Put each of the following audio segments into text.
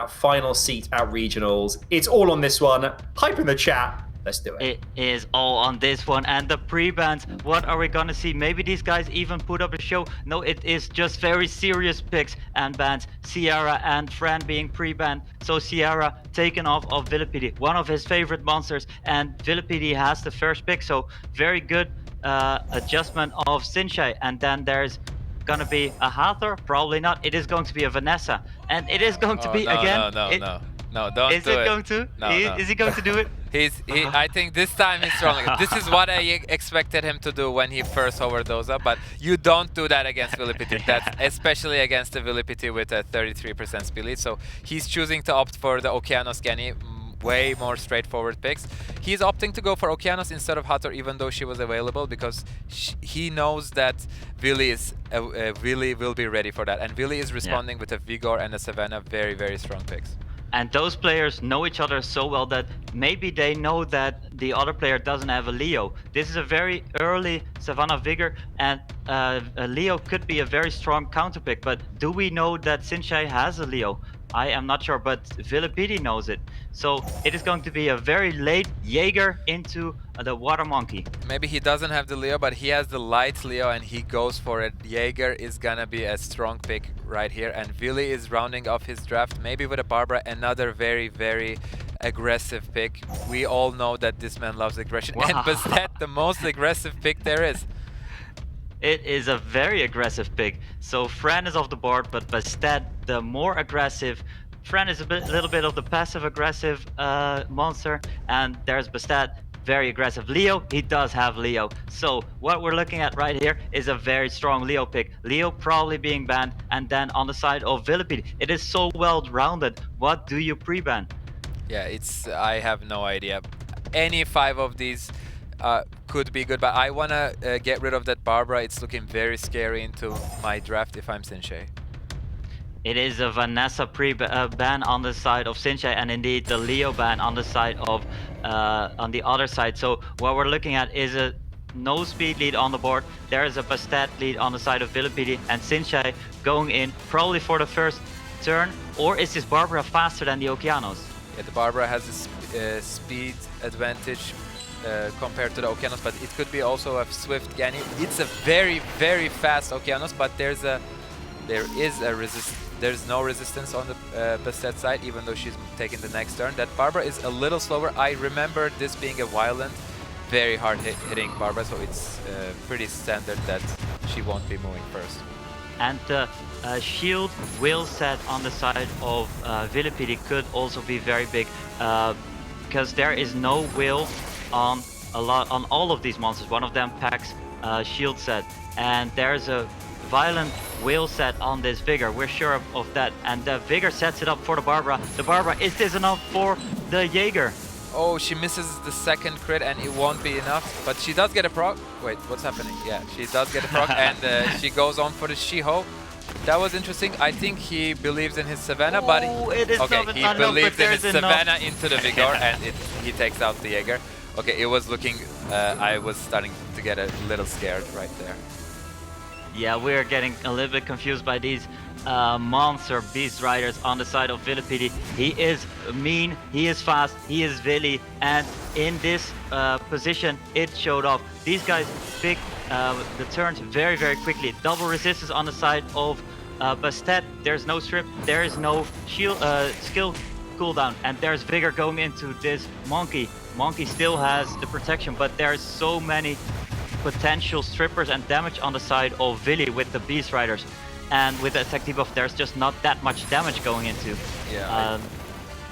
final seat at regionals. It's all on this one. Hype in the chat. Let's do it. It is all on this one. And the pre-bans, what are we gonna see? Maybe these guys even put up a show. No, it is just very serious picks and bans. Sierra and Fran being pre-banned. So Sierra taken off of Viilipytty, one of his favorite monsters, and Viilipytty has the first pick. So very good adjustment of Sinshei. And then there's gonna be a Hathor? Probably not. It is going to be a Vanessa. And it is going to be again. No, don't do it. Is it going to? No. Is he going to do it? I think this time he's strong. This is what I expected him to do when he first overdosed up, but you don't do that against Viilipytty. That's especially against the Viilipytty with a 33% speed lead. So he's choosing to opt for the Okeanos Genny, way more straightforward picks. He's opting to go for Okeanos instead of Hathor, even though she was available, because he knows that Vili will be ready for that, and Vili is responding with a Vigor and a Savannah, very, very strong picks. And those players know each other so well that maybe they know that the other player doesn't have a Leo. This is a very early Savannah Vigor, and a Leo could be a very strong counter pick. But do we know that Sinshei has a Leo? I am not sure, but Viilipytty knows it. So it is going to be a very late Jaeger into the Water Monkey. Maybe he doesn't have the Leo, but he has the light Leo and he goes for it. Jaeger is gonna be a strong pick right here, and Vili is rounding off his draft, maybe with a Barbara, another very, very aggressive pick. We all know that this man loves aggression, and Bastet, the most aggressive pick there is. It is a very aggressive pick. So Fran is off the board, but Bastet, the more aggressive. Fran is a little bit of the passive-aggressive monster, and there's Bastet, very aggressive. Leo, he does have Leo. So what we're looking at right here is a very strong Leo pick. Leo probably being banned, and then on the side of Viilipytty, it is so well-rounded. What do you pre-ban? Yeah, I have no idea. Any 5 of these could be good, but I wanna get rid of that Barbara. It's looking very scary into my draft if I'm Sinshei. It is a Vanessa ban on the side of Sinshei, and indeed the Leo ban on the side of on the other side. So what we're looking at is a no speed lead on the board. There is a Bastet lead on the side of Viilipytty, and Sinshei going in probably for the first turn. Or is this Barbara faster than the Okeanos? Yeah, the Barbara has a speed advantage compared to the Okeanos, but it could be also a swift Genny. It's a very, very fast Okeanos, but there is no resistance on the Bastet side, even though she's taking the next turn. That Barbara is a little slower. I remember this being a violent, very hard hitting Barbara, so it's pretty standard that she won't be moving first. And the shield will set on the side of Viilipytty could also be very big, because there is no will on all of these monsters. One of them packs shield set, and there's a violent will set on this Vigor. We're sure of that, and the Vigor sets it up for the Barbara. The Barbara, is this enough for the Jaeger? Oh, she misses the second crit and it won't be enough, but she does get a proc. Wait, what's happening? Yeah, she does get a proc, and she goes on for the Shiho. That was interesting. I think he believes in his Savannah, but he believes in his Savannah into the Vigor, and he takes out the Jaeger. Okay, it was looking, I was starting to get a little scared right there. Yeah, we're getting a little bit confused by these monster beast riders on the side of Viilipytty. He is mean, he is fast, he is Vili, and in this position, it showed off. These guys pick the turns very, very quickly. Double resistance on the side of Bastet. There's no strip, there is no shield, skill cooldown, and there's Vigor going into this Monkey. Monkey still has the protection, but there's so many potential strippers and damage on the side of Vili with the Beast Riders. And with the attack debuff, there's just not that much damage going into. Yeah,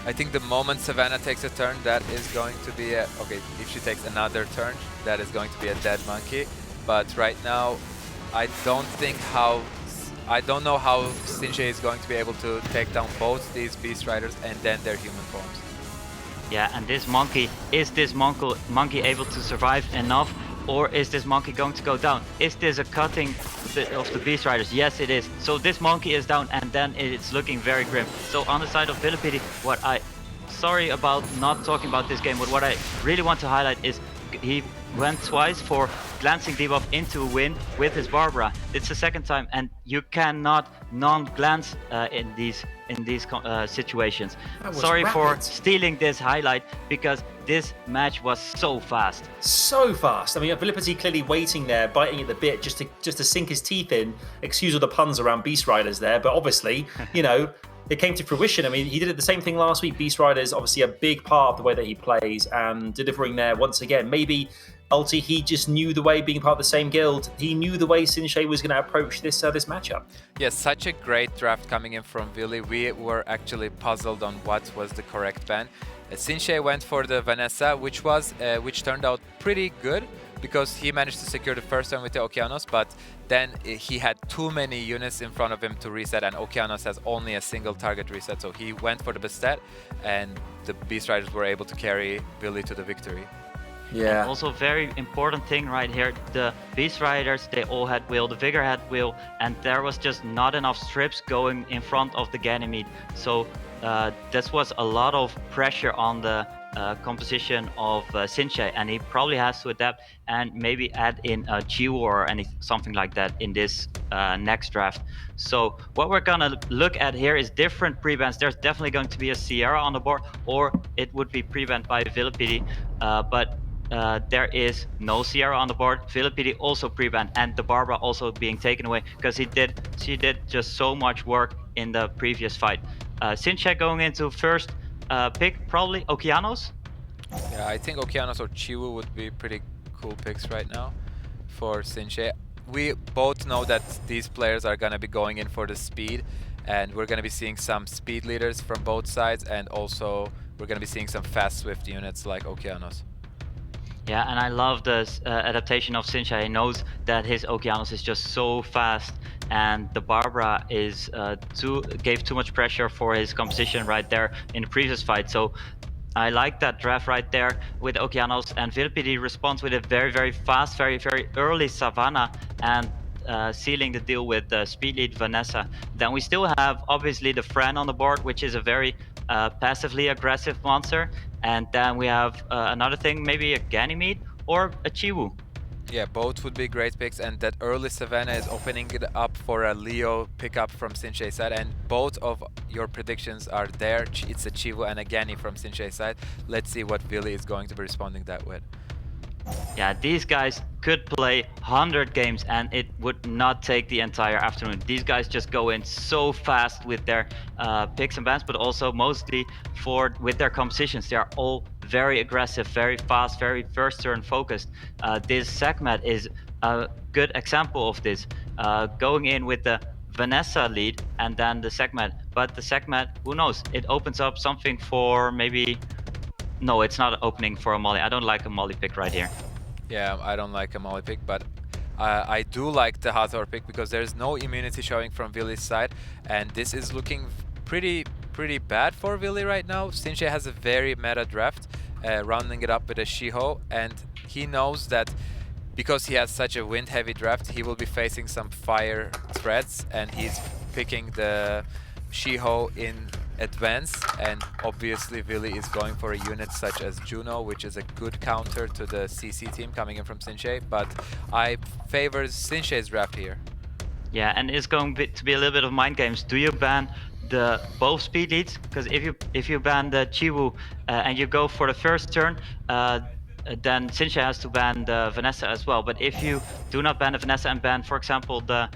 I think the moment Savannah takes a turn, that is going to be a... Okay, if she takes another turn, that is going to be a dead Monkey. But right now, I don't know how Sinshei is going to be able to take down both these Beast Riders and then their human forms. Yeah, and this Monkey, is this monkey able to survive enough? Or is this Monkey going to go down? Is this a cutting of the Beast Riders? Yes, it is. So this Monkey is down, and then it's looking very grim. So on the side of Viilipytty, sorry about not talking about this game, but what I really want to highlight is he went twice for glancing debuff into a win with his Barbara. It's the second time, and you cannot non-glance in these situations. That was Sorry for rapid. stealing this highlight because this match was so fast. So fast. I mean, Viilipytty clearly waiting there, biting at the bit just to sink his teeth in. Excuse all the puns around Beast Riders there, but obviously, you know, it came to fruition. I mean, he did the same thing last week. Beast Riders, obviously a big part of the way that he plays, and delivering there once again. Maybe Ulti, he just knew the way, being part of the same guild, he knew the way Sinshei was going to approach this matchup. Yes, such a great draft coming in from Vili. We were actually puzzled on what was the correct ban. Sinshei went for the Vanessa, which turned out pretty good because he managed to secure the first turn with the Okeanos, but then he had too many units in front of him to reset, and Okeanos has only a single target reset, so he went for the Bastet, and the Beast Riders were able to carry Vili to the victory. Yeah. And also very important thing right here, the Beast Riders, they all had wheel, the Vigor had wheel, and there was just not enough strips going in front of the Ganymede. So this was a lot of pressure on the composition of Sinshei, and he probably has to adapt and maybe add in a Chiwu or something like that in this next draft. So what we're gonna look at here is different pre-bans. There's definitely going to be a Sierra on the board, or it would be pre-banned by Viilipytty, but there is no Sierra on the board. Viilipytty also pre-banned, and the Barbara also being taken away because she did just so much work in the previous fight. Sinshei going into first pick, probably Okeanos. Yeah, I think Okeanos or Chiwu would be pretty cool picks right now for Sinshei. We both know that these players are gonna be going in for the speed, and we're gonna be seeing some speed leaders from both sides, and also we're gonna be seeing some fast swift units like Okeanos. Yeah, and I love this adaptation of Sinshei. He knows that his Okeanos is just so fast, and the Barbara is gave too much pressure for his composition right there in the previous fight. So I like that draft right there with Okeanos, and Viilipytty responds with a very, very fast, very, very early Savannah, and sealing the deal with the speed lead Vanessa. Then we still have obviously the Fran on the board, which is a very passively aggressive monster. And then we have another thing, maybe a Ganymede or a Chiwu. Yeah, both would be great picks, and that early Savannah is opening it up for a Leo pickup from Sinshei's side, and both of your predictions are there. It's a Chiwu and a Gany from Sinshei's side. Let's see what Vili is going to be responding that with. Yeah, these guys could play 100 games and it would not take the entire afternoon. These guys just go in so fast with their picks and bans, but also mostly with their compositions. They are all very aggressive, very fast, very first turn focused. This Sekhmet is a good example of this. Going in with the Vanessa lead and then the Sekhmet. But the Sekhmet, who knows? It opens up something for maybe... No, it's not opening for a Molly. I don't like a Molly pick right here. Yeah, I don't like a Molly pick, but I do like the Hathor pick because there's no immunity showing from Vili's side, and this is looking pretty bad for Vili right now. Sinshei has a very meta draft, rounding it up with a Shiho, and he knows that because he has such a wind-heavy draft, he will be facing some fire threats, and he's picking the Shiho in advance, and obviously Vili is going for a unit such as Juno, which is a good counter to the CC team coming in from Sinshei, but I favor Sinshei's draft here. Yeah, and it's going to be a little bit of mind games. Do you ban both speed leads? Because if you ban the Chiwu and you go for the first turn, then Sinshei has to ban the Vanessa as well. But if you do not ban the Vanessa and ban, for example, the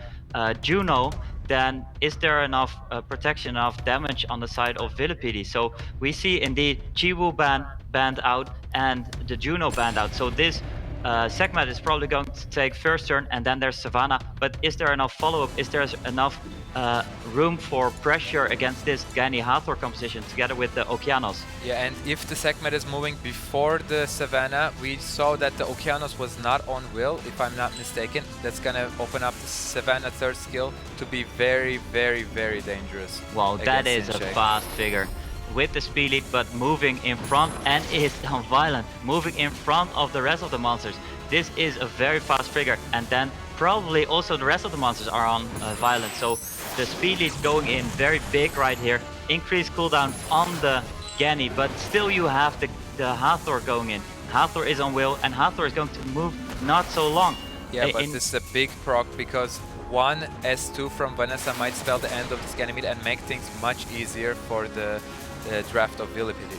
Juno, then is there enough protection, enough damage on the side of Viilipytty? So we see indeed Chiwu banned out and the Juno banned out. So this Sekhmet is probably going to take first turn, and then there's Savannah. But is there enough follow-up? Is there enough room for pressure against this Gany Hathor composition together with the Okeanos? Yeah, and if the Sekhmet is moving before the Savannah, we saw that the Okeanos was not on will, if I'm not mistaken. That's gonna open up the Savannah third skill to be very, very, very dangerous. Wow, that is Sinshei. a fast figure. With the speed lead, but moving in front, and is non-violent, moving in front of the rest of the monsters. This is a very fast figure, and then probably also the rest of the monsters are on violent. So the speed lead going in very big right here. Increased cooldown on the Gany, but still you have the Hathor going in. Hathor is on Will, and Hathor is going to move not so long. Yeah, but this is a big proc because one S2 from Vanessa might spell the end of this Ganymede and make things much easier for the draft of Viilipytty.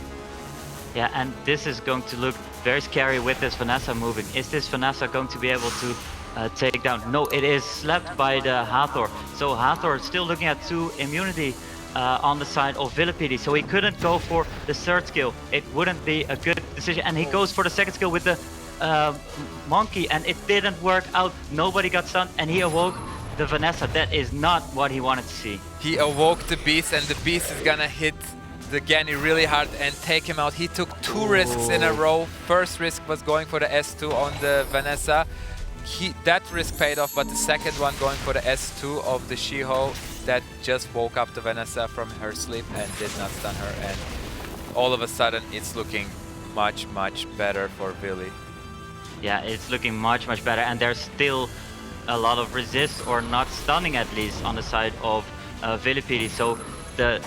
Yeah, and this is going to look very scary with this Vanessa moving. Is this Vanessa going to be able to take down? No, it is slapped by the Hathor. So Hathor is still looking at 2 immunity on the side of Viilipytty. So he couldn't go for the 3rd skill. It wouldn't be a good decision. And he goes for the 2nd skill with the monkey, and it didn't work out. Nobody got stunned, and he awoke the Vanessa. That is not what he wanted to see. He awoke the beast, and the beast is gonna hit the Gany really hard and take him out. He took 2 risks in a row. First risk was going for the S2 on the Vanessa. That risk paid off, but the second one going for the S2 of the Shiho, that just woke up the Vanessa from her sleep and did not stun her. And all of a sudden, it's looking much, much better for Vili. Yeah, it's looking much, much better. And there's still a lot of resist, or not stunning at least, on the side of Viilipytty. So the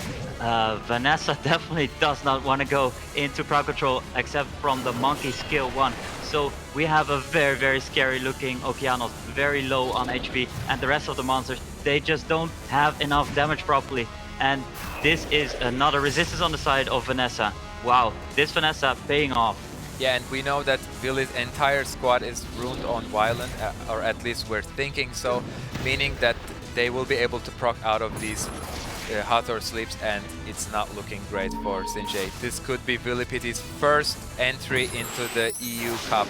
Vanessa definitely does not want to go into crowd control except from the monkey skill 1. So we have a very, very scary looking Okeanos, very low on HP, and the rest of the monsters, they just don't have enough damage properly. And this is another resistance on the side of Vanessa. Wow, this Vanessa paying off. Yeah, and we know that Vili's entire squad is ruined on Violent, or at least we're thinking so, meaning that they will be able to proc out of these Hathor sleeps, and it's not looking great for Sinshei. This could be Viilipytty's first entry into the EU Cup.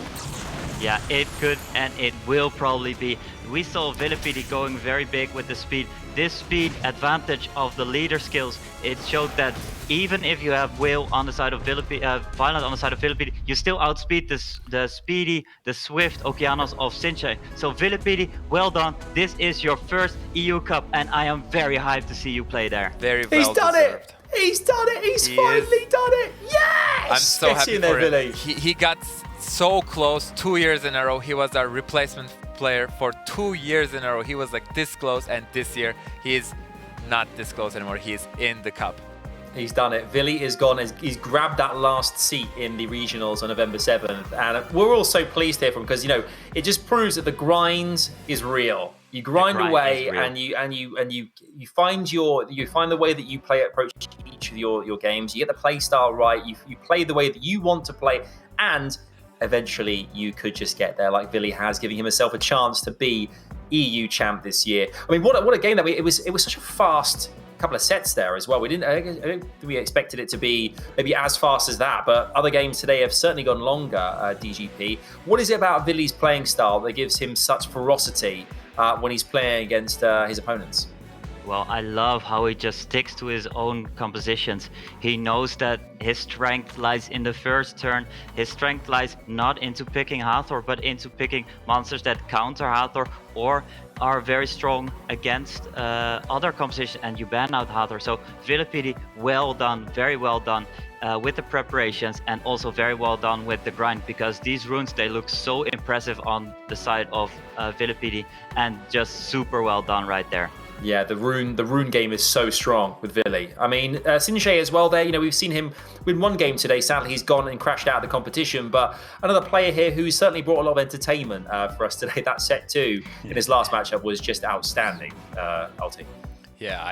Yeah, it could, and it will probably be. We saw Viilipytty going very big with the speed. This speed advantage of the leader skills, it showed that even if you have Will on the side of Violent on the side of Viilipytty, you still outspeed the speedy, the swift Okeanos of Sinshei. So Viilipytty, well done. This is your first EU Cup, and I am very hyped to see you play there. Very well He's done deserved. it! He's done it! He's finally done it! Yes! I'm so Get happy in there, for him. Vili. He got so close 2 years in a row. He was our replacement player for 2 years in a row. He was like this close, and this year he is not this close anymore. He is in the cup. He's done it. Vili is gone. He's grabbed that last seat in the regionals on November 7th, and we're all so pleased here for him because it just proves that the grind is real. You grind away, and you find the way that you approach each of your games. You get the play style right. You play the way that you want to play, and eventually you could just get there, like Vili has, giving himself a chance to be EU champ this year. I mean, what a game that it was such a fast couple of sets there as well. I don't think we expected it to be maybe as fast as that, but other games today have certainly gone longer. DGP, what is it about Vili's playing style that gives him such ferocity when he's playing against his opponents? Well, I love how he just sticks to his own compositions. He knows that his strength lies in the first turn. His strength lies not into picking Hathor, but into picking monsters that counter Hathor or are very strong against other compositions, and you ban out Hathor. So Viilipytty, well done, very well done with the preparations, and also very well done with the grind, because these runes, they look so impressive on the side of Viilipytty, and just super well done right there. Yeah, the rune game is so strong with Vili. I mean, Sinshei as well there, we've seen him win one game today. Sadly, he's gone and crashed out of the competition, but another player here who's certainly brought a lot of entertainment for us today. That set 2 in his last matchup was just outstanding, Alti. Yeah,